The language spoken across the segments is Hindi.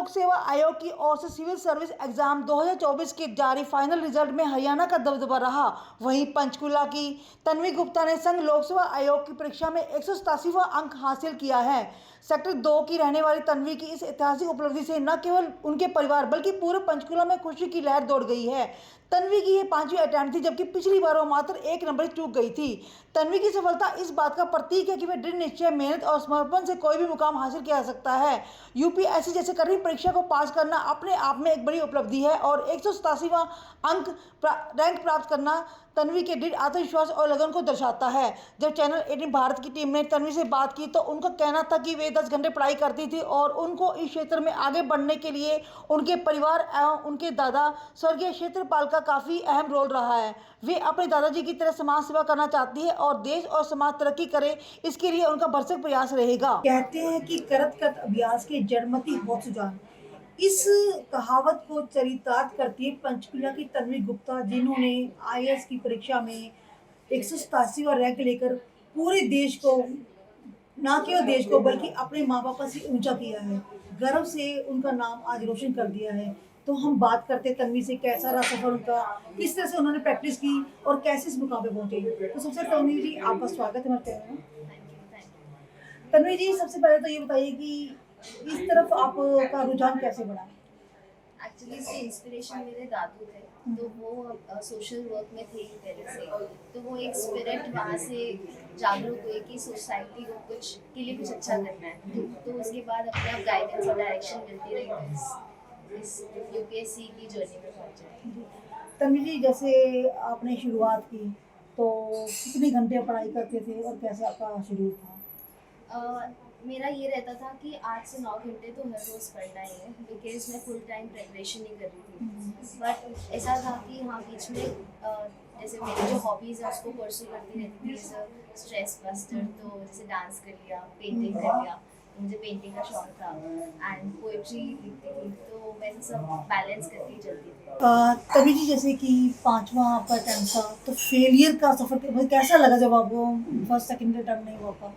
लोक सेवा आयोग की ओर से सिविल सर्विस एग्जाम 2024 के जारी फाइनल रिजल्ट में हरियाणा का दबदबा रहा। वहीं पंचकुला की तन्वी गुप्ता ने संघ लोक सेवा आयोग की परीक्षा में 187वां अंक हासिल किया है। सेक्टर 2 की रहने वाली तन्वी की इस ऐतिहासिक उपलब्धि से न केवल उनके परिवार बल्कि पूरे पंचकुला में खुशी की लहर दौड़ गई है। तन्वी की यह 5वीं अटेम्प्ट थी, जबकि पिछली बार वो मात्र 1 नंबर चूक गई थी। तन्वी की सफलता इस बात का प्रतीक है कि वह दृढ़ निश्चय, मेहनत और समर्पण से कोई भी मुकाम हासिल किया जा सकता है। यूपीएससी जैसे कठिन परीक्षा को पास करना अपने आप में एक बड़ी उपलब्धि है और 187वां अंक रैंक प्राप्त करना तन्वी के दृढ़ आत्मविश्वास और लगन को दर्शाता है। जब चैनल 18 भारत की टीम ने तन्वी से बात की तो उनका कहना था कि वे 10 घंटे पढ़ाई करती थी और उनको इस क्षेत्र में आगे बढ़ने के लिए उनके परिवार एवं उनके दादा स्वर्गीय क्षेत्रपाल का काफ़ी अहम रोल रहा है। वे अपने दादाजी की तरह समाज सेवा करना चाहती है और देश और समाज तरक्की करे, इसके लिए उनका भरसक प्रयास रहेगा। कहते हैं कि करत करत अभ्यास के जड़मती हो सुजान। इस कहावत को चरितार्थ करती है पंचकुला की तन्वी गुप्ता, जिन्होंने आईएएस की परीक्षा में 187वां रैंक लेकर पूरे देश को, ना केवल देश को बल्कि अपने माँ बाप से ऊंचा किया है। गर्व से उनका नाम आज रोशन कर दिया है। तो हम बात करते हैं तन्वी से, कैसा रहा सफर उनका, किस तरह से उन्होंने प्रैक्टिस की और कैसे इस मुकाम पे पहुंचे। तो सबसे तन्वी जी, आपका स्वागत है हमारे चैनल में। तन्वी जी, सबसे पहले तो ये बताइए कि इस तरफ आपका रुझान कैसे बढ़ा। एक्चुअली इसके इंस्पिरेशन मेरे दादू थे, तो वो सोशल वर्क में थे ही पहले से। तो वो एक स्पिरिट वहाँ से जागरूक हुई कि सोसाइटी को कुछ के लिए कुछ अच्छा करना है। तो उसके बाद अपने आप गाइडेंस और डायरेक्शन मिलती रही, तो इस यूपीएससी की जर्नी में पहुँचे। तन्वी जी, जैसे आपने शुरुआत की तो कितने घंटे पढ़ाई करते थे और कैसे आपका शेड्यूल था। मेरा ये रहता था कि 8 से 9 घंटे तो हर रोज़ पढ़ना ही है, बिकॉज मैं फुल टाइम प्रिपरेशन नहीं कर रही थी। बट ऐसा था कि हाँ, बीच में जैसे मेरी जो हॉबीज़ है उसको परस्यू करती रहती थी, जैसे स्ट्रेस बस्टर, तो जैसे डांस कर लिया, पेंटिंग कर लिया। मुझे पेंटिंग का शौक था एंड पोइट्री लिखती थी, तो मैं सब बैलेंस करके चलती थी। तभी जी, जैसे कि 5वां आपका अटेम्प्ट था तो फेलियर का सफर कैसा लगा जब आपको फर्स्ट सेकंड अटेम्प्ट नहीं हुआ था।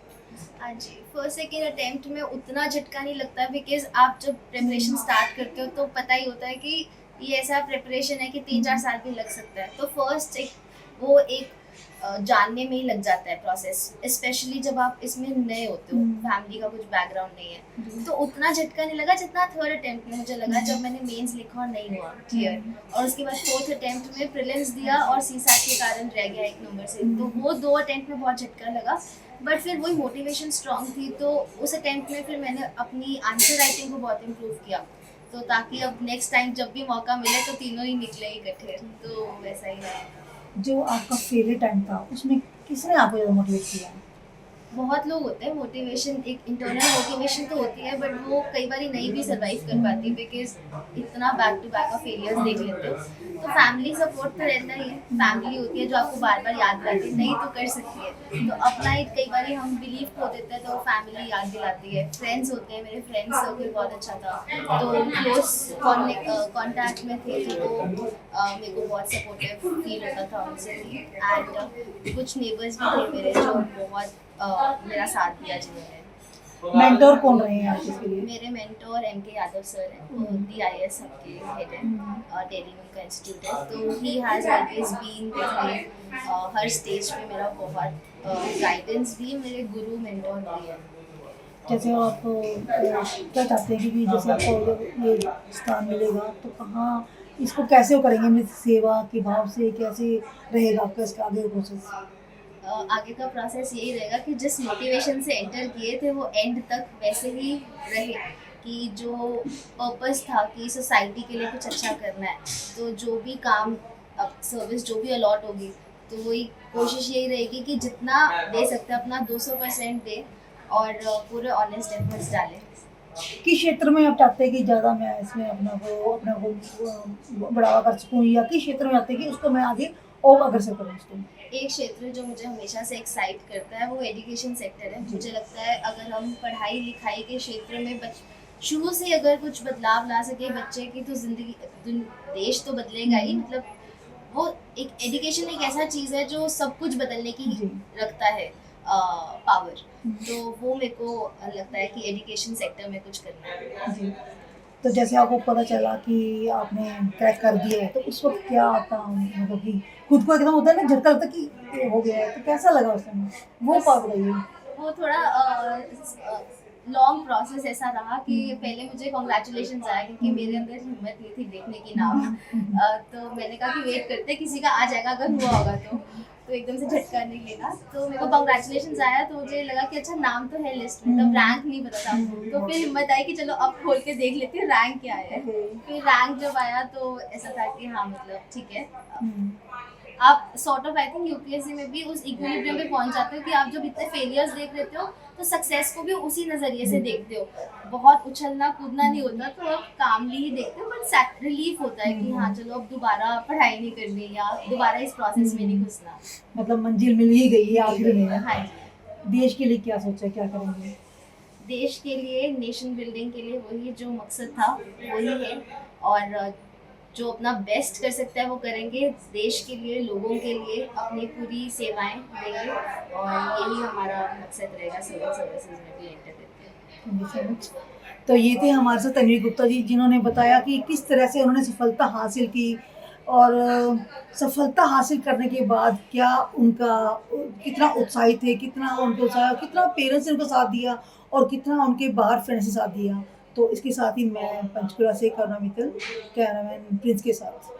हाँ जी, फर्स्ट सेकेंड अटेम्प्ट में उतना झटका नहीं लगता, बिकॉज आप जब प्रिपरेशन स्टार्ट करते हो तो पता ही होता है कि ये ऐसा प्रिपरेशन है कि 3-4 साल भी लग सकता है। तो फर्स्ट एक जानने में ही लग जाता है प्रोसेस, स्पेशली जब आप इसमें नए होते हो, फैमिली का कुछ बैकग्राउंड नहीं है। तो उतना झटका नहीं लगा जितना थर्ड अटेम्प्ट में मुझे लगा, जब मैंने मेंस लिखा और नहीं हुआ क्लियर, और उसके बाद फोर्थ अटेम्प्ट में प्रीलिम्स दिया और सीसैट के कारण रह गया 1 नंबर से। तो वो 2 अटेम्प्ट में बहुत झटका लगा, बट फिर वही मोटिवेशन स्ट्रॉन्ग थी। तो उस अटेम्प्ट में फिर मैंने अपनी आंसर राइटिंग को बहुत इम्प्रूव किया, तो ताकि अब नेक्स्ट टाइम जब भी मौका मिले तो तीनों ही निकले इकट्ठे। तो वैसा ही है। जो आपका फेवरेट टाइम था उसमें किसने आपको ज़्यादा मोटिवेट किया। बहुत लोग होते हैं, मोटिवेशन एक इंटरनल मोटिवेशन तो होती है, बट वो कई बार नहीं भी सर्वाइव कर पाती, बिकॉज इतना बैक टू बैक का फेलियर्स देख लेते हो। तो फैमिली सपोर्ट तो रहता ही है, फैमिली होती है जो आपको बार बार याद दिलाती है, नहीं तो कर सकती है। तो अपना ही कई बार हम बिलीव खो देते हैं, तो फैमिली याद दिलाती है। फ्रेंड्स होते हैं, मेरे फ्रेंड्स सर्कल बहुत अच्छा था, तो क्लोज कॉन्टैक्ट में थे, तो मेरे को बहुत सपोर्टिव फील होता था उनसे। एंड कुछ नेबर्स भी थे मेरे जो बहुत मेरा साथ दिया जिन्होंने। मेंटोर कौन रहे हैं आप इसके लिए। मेरे मेंटोर एमके यादव सर हैं, वो DIS सबके हेड हैं, दिल्ली में उनका इंस्टीट्यूट है। तो he has always been with me, हर स्टेज पे मेरा बहुत गाइडेंस भी, मेरे गुरु मेंटोर भी है। जैसे आप क्या चाहते हैं कि जैसे आपको ये स्थान मिलेगा तो कहाँ इसको कैसे वो करेंगे, मतलब सेवा के भाव से कैसे रहेगा आपका इसका आगे प्रोसेस। आगे का प्रोसेस यही रहेगा कि जिस मोटिवेशन से एंटर किए थे वो एंड तक वैसे ही रहे, कि जो पर्पस था कि सोसाइटी के लिए कुछ अच्छा करना है, तो जो भी काम सर्विस जो भी अलॉट होगी, तो वही कोशिश यही रहेगी कि जितना दे सकते हैं अपना 200% दे और पूरे ऑनेस्ट एफर्ट्स डालें। किस क्षेत्र में आप चाहते हैं कि ज़्यादा मैं इसमें अपना को बढ़ावा कर सकूँ, या किस क्षेत्र में चाहते हैं कि उसको मैं आगे और अग्रसर करूँ उसको। एक क्षेत्र जो मुझे हमेशा से एक्साइट करता है वो एजुकेशन सेक्टर है। मुझे लगता है अगर हम पढ़ाई लिखाई के क्षेत्र में शुरू से अगर कुछ बदलाव ला सके बच्चे की, तो जिंदगी देश तो बदलेगा ही। मतलब वो एक एजुकेशन एक ऐसा चीज़ है जो सब कुछ बदलने की रखता है पावर। तो वो मेरे को लगता है कि एजुकेशन सेक्टर में कुछ करना है। तो जैसे आपको पता चला कि आपने क्रैक कर दिया है, तो उस वक़्त क्या आपका मतलब कि खुद को एकदम होता है ना झटका लगता है कि ये हो गया है, तो कैसा लगा उस समय? वो बस पार्ट बताइए? वो थोड़ा लॉन्ग प्रोसेस ऐसा रहा कि पहले मुझे कॉन्ग्रेचुलेशन आया क्योंकि मेरे अंदर हिम्मत नहीं थी देखने की नाम। तो मैंने कहा कि वेट करते हैं, किसी का आ जाएगा अगर हुआ होगा तो एकदम से झटका नहीं लेना। तो मेरे को कॉन्ग्रेचुलेशन आया तो मुझे लगा कि अच्छा नाम तो है लिस्ट में, तब रैंक नहीं पता था। तो फिर हिम्मत आई कि चलो अब खोल के देख लेते हैं रैंक क्या है। फिर रैंक जब आया तो ऐसा था कि हाँ मतलब ठीक है, आप sort of I think UPSC में भी उस इक्विलिब्रियम पे पहुंच जाते हो कि आप जब इतने फेलियर्स देख लेते हो तो सक्सेस को भी उसी नजरिए से देखते हो। बहुत उछलना कूदना नहीं होता तो आप कामली ही देखते हो, बट रिलीफ होता है कि हाँ चलो अब दोबारा पढ़ाई नहीं करनी या दोबारा इस प्रोसेस में नहीं घुसना। मतलब मंजिल मिल ही गई है आखिर में। हाँ जी। देश के लिए क्या सोचा, क्या करेंगे? देश के लिए, नेशन बिल्डिंग के लिए वही जो मकसद था वही है, और जो अपना बेस्ट कर सकता है वो करेंगे। देश के लिए, लोगों के लिए अपनी पूरी सेवाएं देंगे और यही हमारा मकसद रहेगा सिविल सर्विसेज में भी एंटर करके। Thank you so much. तो ये थे हमारे साथ तन्वी गुप्ता जी, जिन्होंने बताया कि किस तरह से उन्होंने सफलता हासिल की और सफलता हासिल करने के बाद क्या उनका कितना उत्साहित थे, कितना उनको उत्साह, कितना पेरेंट्स ने उनको साथ दिया और कितना उनके बाहर फ्रेंड्स ने साथ दिया। तो इसके साथ ही मैं पंचकुला से करुणा मित्तल, कैमरामैन प्रिंस के साथ।